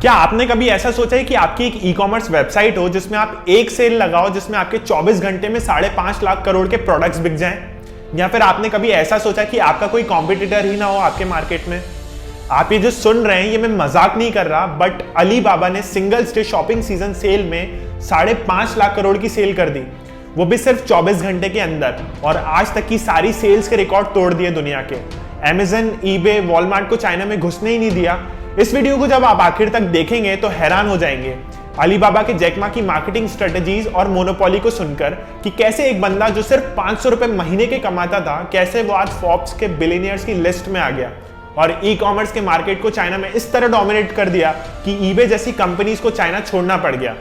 क्या आपने कभी ऐसा सोचा है कि आपकी एक ई कॉमर्स वेबसाइट हो जिसमें आप एक सेल लगाओ जिसमें आपके 24 घंटे में 5.5 लाख करोड़ के प्रोडक्ट्स बिक जाएं? या फिर आपने कभी ऐसा सोचा कि आपका कोई कॉम्पिटिटर ही ना हो आपके मार्केट में? आप ये जो सुन रहे हैं ये मैं मजाक नहीं कर रहा, बट अलीबाबा ने singles day shopping season cell में 5.5 लाख करोड़ की सेल कर दी, वो भी सिर्फ 24 घंटे के अंदर। और आज तक की सारी सेल्स के रिकॉर्ड तोड़ दिए दुनिया के। अमेजन, ईबे, वॉलमार्ट को चाइना में घुसने ही नहीं दिया। इस वीडियो को जब आप आखिर तक देखेंगे तो हैरान हो जाएंगे अलीबाबा के जैक मा की मार्केटिंग स्ट्रेटजीज और मोनोपोली को सुनकर कि कैसे एक बंदा जो सिर्फ 500 रुपए महीने के कमाता था, कैसे वो आज फोर्ब्स के बिलियनियर्स की लिस्ट में आ गया और ई कॉमर्स के मार्केट को चाइना में इस तरह डोमिनेट कर दिया कि ईबे जैसी कंपनीज को चाइना छोड़ना पड़ गया।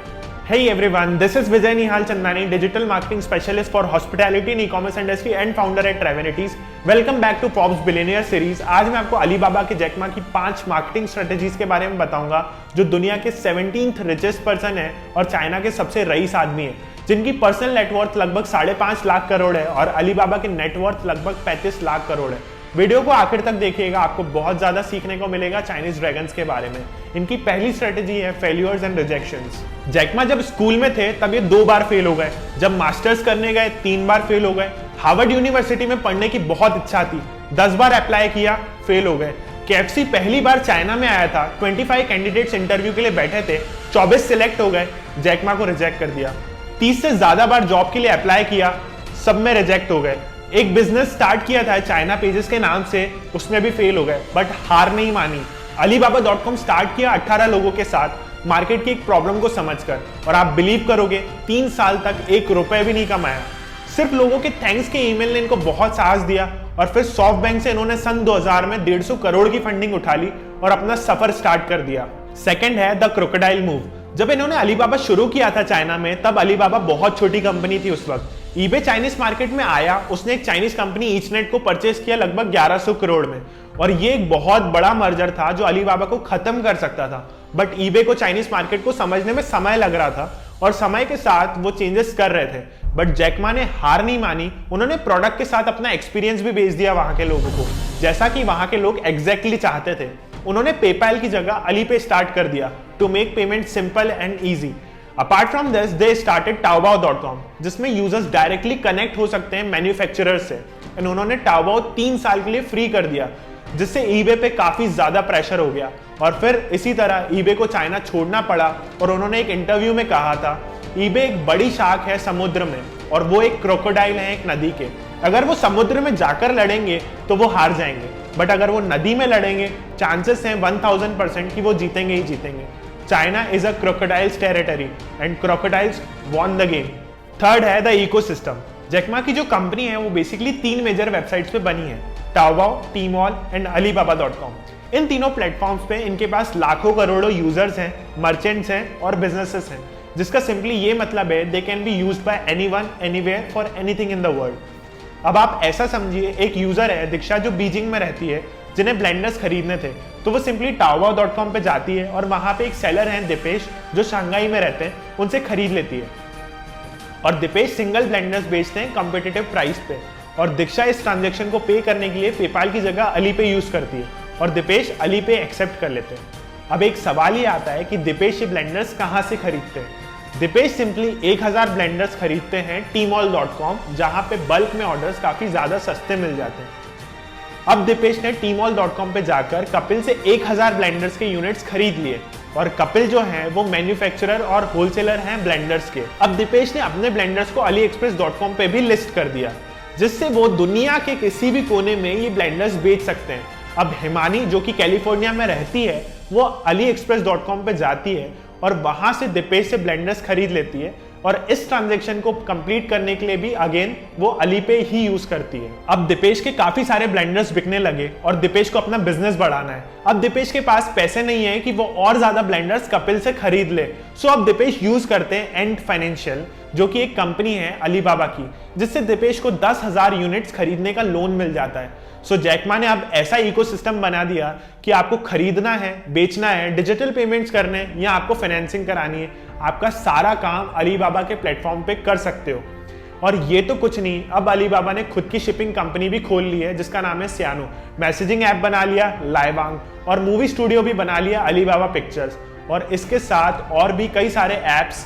Hey everyone, this is Vijay Nihal Chandani, digital marketing specialist for hospitality and e-commerce industry and founder at Travenities. Welcome back to Forbes Billionaire Series. आज मैं आपको अलीबाबा के जैक मा की 5 मार्केटिंग स्ट्रेटेजीज के बारे में बताऊंगा जो दुनिया के 17th रिचेस्ट पर्सन है और चाइना के सबसे रईस आदमी है, जिनकी पर्सनल नेटवर्थ लगभग 5.5 लाख करोड़ है और अलीबाबा के नेटवर्थ लगभग 35 लाख करोड़ है। वीडियो को आखिर तक देखिएगा, आपको बहुत ज्यादा सीखने को मिलेगा चाइनीज ड्रैगन्स के बारे में। इनकी पहली स्ट्रेटेजी है failures and rejections. Jack Ma जब स्कूल में थे तब ये 2 बार फेल हो गए, जब मास्टर्स करने गए 3 बार फेल हो गए, हार्वर्ड यूनिवर्सिटी में पढ़ने की बहुत इच्छा थी, 10 बार अप्लाई किया, फेल हो गए। KFC पहली बार चाइना में आया था, 25 कैंडिडेट्स इंटरव्यू के लिए बैठे थे, 24 सिलेक्ट हो गए, जैक मा को रिजेक्ट कर दिया। 30 से ज्यादा बार जॉब के लिए अप्लाई किया, सब में रिजेक्ट हो गए। एक बिजनेस स्टार्ट किया था चाइना पेजेस के नाम से, उसमें भी फेल हो गए, बट हार नहीं मानी। Alibaba.com स्टार्ट किया 18 लोगों के साथ मार्केट की एक प्रॉब्लम को समझकर, और आप बिलीव करोगे 3 साल तक 1 रुपए भी नहीं कमाया। सिर्फ लोगों के थैंक्स के ईमेल ने इनको बहुत साहस दिया और फिर सॉफ्ट बैंक से इन्होंने सन 2000 में 150 करोड़ की फंडिंग उठा ली और अपना सफर स्टार्ट कर दिया। सेकंड है द क्रोकोडाइल मूव। जब इन्होंने अलीबाबा शुरू किया था चाइना में, तब अलीबाबा बहुत छोटी कंपनी थी उस वक्त। ईबे चाइनीज मार्केट में आया, उसने एक चाइनीज कंपनी ईचनेट को परचेस किया लगभग 1100 करोड़ में, और ये एक बहुत बड़ा मर्जर था जो अलीबाबा को खत्म कर सकता था। बट ईबे को चाइनीज मार्केट को समझने में समय लग रहा था और समय के साथ वो चेंजेस कर रहे थे। बट जैक मा ने हार नहीं मानी, उन्होंने प्रोडक्ट के साथ अपना एक्सपीरियंस भी भेज दिया वहां के लोगों को, जैसा कि वहां के लोग एग्जैक्टली चाहते थे। उन्होंने पेपैल की जगह अली पे स्टार्ट कर दिया to make payment simple and easy. Apart from this they started Taobao.com, जिसमें यूजर्स डायरेक्टली कनेक्ट हो सकते हैं मैन्युफैक्चरर्स से, एंड उन्होंने Taobao 3 साल के लिए फ्री कर दिया, जिससे ईबे पे काफी ज्यादा प्रेशर हो गया और फिर इसी तरह ईबे को चाइना छोड़ना पड़ा। और उन्होंने एक इंटरव्यू में कहा था, ईबे एक बड़ी शार्क है समुद्र में और वो एक क्रोकोडाइल है एक नदी के। अगर वो समुद्र में जाकर लड़ेंगे तो वो हार जाएंगे, बट अगर वो नदी में लड़ेंगे चांसेस हैं 1000% कि वो जीतेंगे ही जीतेंगे। China is a crocodiles territory and crocodiles won the game. Third है द इकोसिस्टम। जैक मा की जो कंपनी है वो बेसिकली 3 मेजर वेबसाइट्स पे बनी है, Taobao, Tmall एंड Alibaba.com। इन तीनों प्लेटफॉर्म्स पे इनके पास लाखों करोड़ों यूजर्स हैं, मर्चेंट्स हैं और बिजनेसेस हैं, जिसका सिंपली ये मतलब है they can be used by anyone anywhere for anything in the world. अब आप ऐसा समझिए, एक यूजर है दीक्षा जो बीजिंग में रहती है, जिन्हें ब्लेंडर्स खरीदने थे, तो वो सिंपली Taobao.com पे जाती है और वहां पे एक सेलर हैं दीपेश जो शंघाई में रहते हैं, उनसे खरीद लेती है और दीपेश सिंगल ब्लेंडर्स बेचते हैं कॉम्पिटिटिव प्राइस पे, और दीक्षा इस ट्रांजेक्शन को पे करने के लिए पेपाल की जगह अली पे यूज करती है और दीपेश अली पे एक्सेप्ट कर लेते हैं। अब एक सवाल ये आता है कि दीपेश ये ब्लेंडर्स कहाँ से खरीदते हैं? दीपेश सिंपली 1000 ब्लेंडर्स खरीदते हैं Tmall.com, जहां पे बल्क में ऑर्डर्स काफी ज्यादा सस्ते मिल जाते हैं। अब दीपेश ने Tmall.com पे जाकर कपिल से 1000 ब्लेंडर्स के यूनिट्स खरीद लिए, और कपिल जो हैं वो मैन्युफैक्चरर और होलसेलर हैं ब्लेंडर्स के। अब दीपेश ने अपने ब्लेंडर्स को AliExpress.com पे भी लिस्ट कर दिया, जिससे वो दुनिया के किसी भी कोने में ये ब्लेंडर्स बेच सकते हैं। अब हिमानी जो कि कैलिफोर्निया में रहती है, वो AliExpress.com पे जाती है और वहां से दीपेश से ब्लेंडर्स खरीद लेती है, और इस ट्रांजैक्शन को कंप्लीट करने के लिए भी अगेन वो अली पे ही यूज करती है। अब दीपेश के काफी सारे ब्लेंडर्स बिकने लगे और दीपेश को अपना बिजनेस बढ़ाना है। अब दीपेश के पास पैसे नहीं है कि वो और ज्यादा ब्लेंडर्स कपिल से खरीद ले, सो अब दीपेश यूज करते हैं एंड फाइनेंशियल, जो कि एक कंपनी है अलीबाबा की, जिससे दीपेश को 10,000 यूनिट्स खरीदने का लोन मिल जाता है। सो जैक मा ने अब ऐसा इकोसिस्टम बना दिया कि आपको खरीदना है, बेचना है, डिजिटल पेमेंट्स करने या आपको फाइनेंसिंग करानी है, आपका सारा काम अलीबाबा के प्लेटफॉर्म पे कर सकते हो। और ये तो कुछ नहीं, अब अलीबाबा ने खुद की शिपिंग कंपनी भी खोल ली है जिसका नाम है सियानो, मैसेजिंग ऐप बना लिया लाइवांग, और मूवी स्टूडियो भी बना लिया अलीबाबा पिक्चर्स। और इसके साथ और भी कई सारे ऐप्स,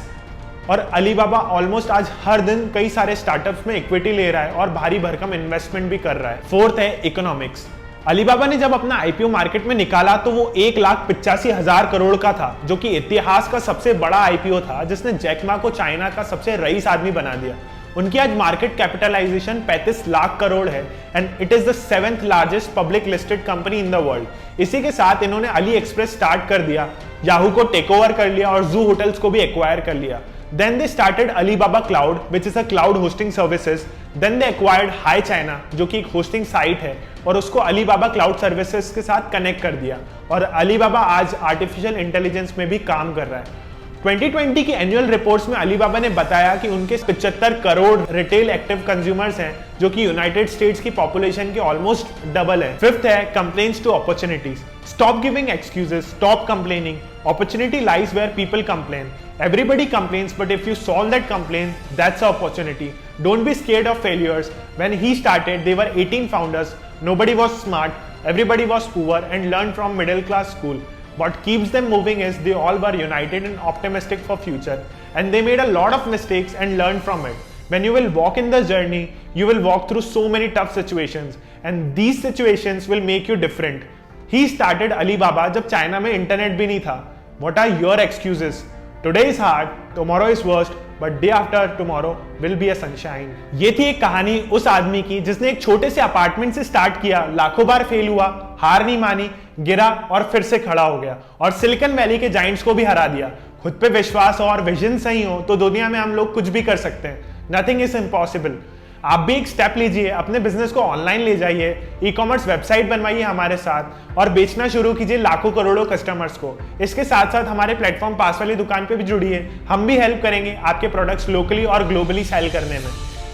और अलीबाबा ऑलमोस्ट आज हर दिन कई सारे स्टार्टअप्स में इक्विटी ले रहा है और भारी भरकम इन्वेस्टमेंट भी कर रहा है। फोर्थ है इकोनॉमिक्स। अलीबाबा ने जब अपना आईपीओ मार्केट में निकाला तो वो 1,85,000 करोड़ का था, जो कि इतिहास का सबसे बड़ा आईपीओ था, जिसने जैक मा को चाइना का सबसे रईस आदमी बना दिया। उनकी आज मार्केट कैपिटलाइजेशन 35 लाख करोड़ है and it is the 7th largest public listed company in the world. इसी के साथ इन्होंने अली एक्सप्रेस स्टार्ट कर दिया, याहू को टेक ओवर कर लिया और जू होटल्स को भी एक्वायर कर लिया। Then they started Alibaba Cloud, which is a cloud hosting services. Then they acquired Hi China, जो कि एक hosting site है, और उसको Alibaba Cloud Services के साथ कनेक्ट कर दिया। और Alibaba आज आर्टिफिशियल इंटेलिजेंस में भी काम कर रहा है। 2020 की एनुअल रिपोर्ट्स में अलीबाबा ने बताया कि उनके 75 करोड़ रिटेल एक्टिव कंज्यूमर्स हैं, जो कि यूनाइटेड स्टेट्स की पॉपुलेशन के ऑलमोस्ट डबल है। फिफ्थ है complaints to opportunities. Stop giving excuses, stop complaining. Opportunity lies where people complain. Everybody complains, but if you solve that complaint, that's an opportunity. Don't be scared of failures. When he started, there were 18 founders. Nobody was smart. Everybody was poor and learned from middle class school. What keeps them moving is they all were united and optimistic for future. And they made a lot of mistakes and learned from it. When you will walk in the journey, you will walk through so many tough situations. And these situations will make you different. He started Alibaba जब China में internet भी नहीं था। What are your excuses? Today is hard, tomorrow is worst, but day after tomorrow will be a sunshine. ये थी एक कहानी उस आदमी की जिसने एक छोटे से अपार्टमेंट से स्टार्ट किया, लाखों बार फेल हुआ, हार नहीं मानी, गिरा और फिर से खड़ा हो गया और सिलिकॉन वैली के जाइंट्स को भी हरा दिया। खुद पे विश्वास और विजन सही हो तो दुनिया में हम लोग कुछ भी कर सकते हैं। Nothing is impossible. आप भी एक स्टेप लीजिए, अपने बिजनेस को ऑनलाइन ले जाइए, ई कॉमर्स वेबसाइट बनवाइए हमारे साथ और बेचना शुरू कीजिए लाखों करोड़ों कस्टमर्स को। इसके साथ साथ हमारे प्लेटफॉर्म पास वाली दुकान पे भी जुड़िए, हम भी हेल्प करेंगे आपके प्रोडक्ट्स लोकली और ग्लोबली सेल करने में।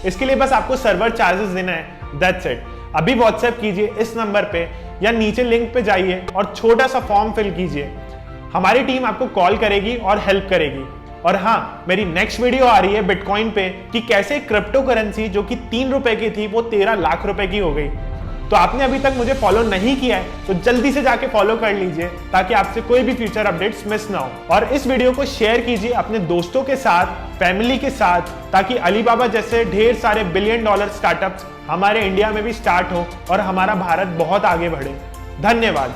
इसके लिए बस आपको सर्वर चार्जेस देना है, दैट्स इट। अभी व्हाट्सएप कीजिए इस नंबर पे या नीचे लिंक पे जाइए और छोटा सा फॉर्म फिल कीजिए। हमारी टीम आपको कॉल करेगी और हेल्प करेगी। और हाँ, मेरी नेक्स्ट वीडियो आ रही है बिटकॉइन पे कि कैसे क्रिप्टो करेंसी जो कि 3 रुपए की थी वो 13 लाख रुपए की हो गई। तो आपने अभी तक मुझे फॉलो नहीं किया है तो जल्दी से जाके फॉलो कर लीजिए ताकि आपसे कोई भी फ्यूचर अपडेट्स मिस ना हो। और इस वीडियो को शेयर कीजिए अपने दोस्तों के साथ, फैमिली के साथ, ताकि अलीबाबा जैसे ढेर सारे $1 बिलियन स्टार्टअप्स हमारे इंडिया में भी स्टार्ट हो और हमारा भारत बहुत आगे बढ़े। धन्यवाद।